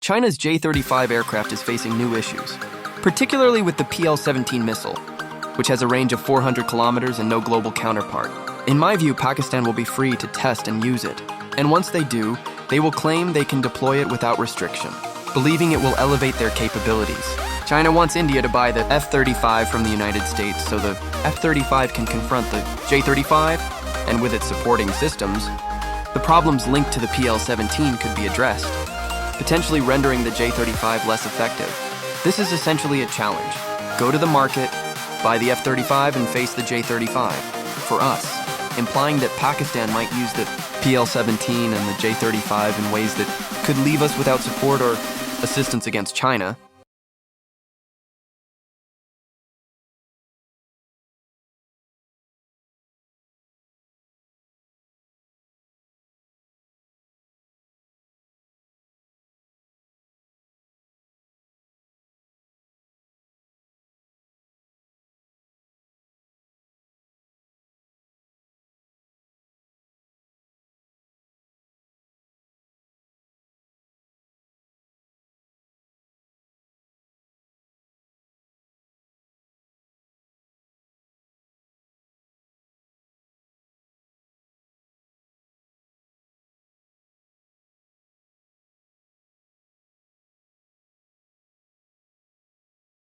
China's J-35 aircraft is facing new issues, particularly with the PL-17 missile, which has a range of 400 kilometers and no global counterpart. In my view, Pakistan will be free to test and use it. And once they do, they will claim they can deploy it without restriction, believing it will elevate their capabilities. China wants India to buy the F-35 from the United States so the F-35 can confront the J-35, and with its supporting systems, the problems linked to the PL-17 could be addressed, potentially rendering the J-35 less effective. This is essentially a challenge. Go to the market, buy the F-35 and face the J-35. For us, implying that Pakistan might use the PL-17 and the J-35 in ways that could leave us without support or assistance against China,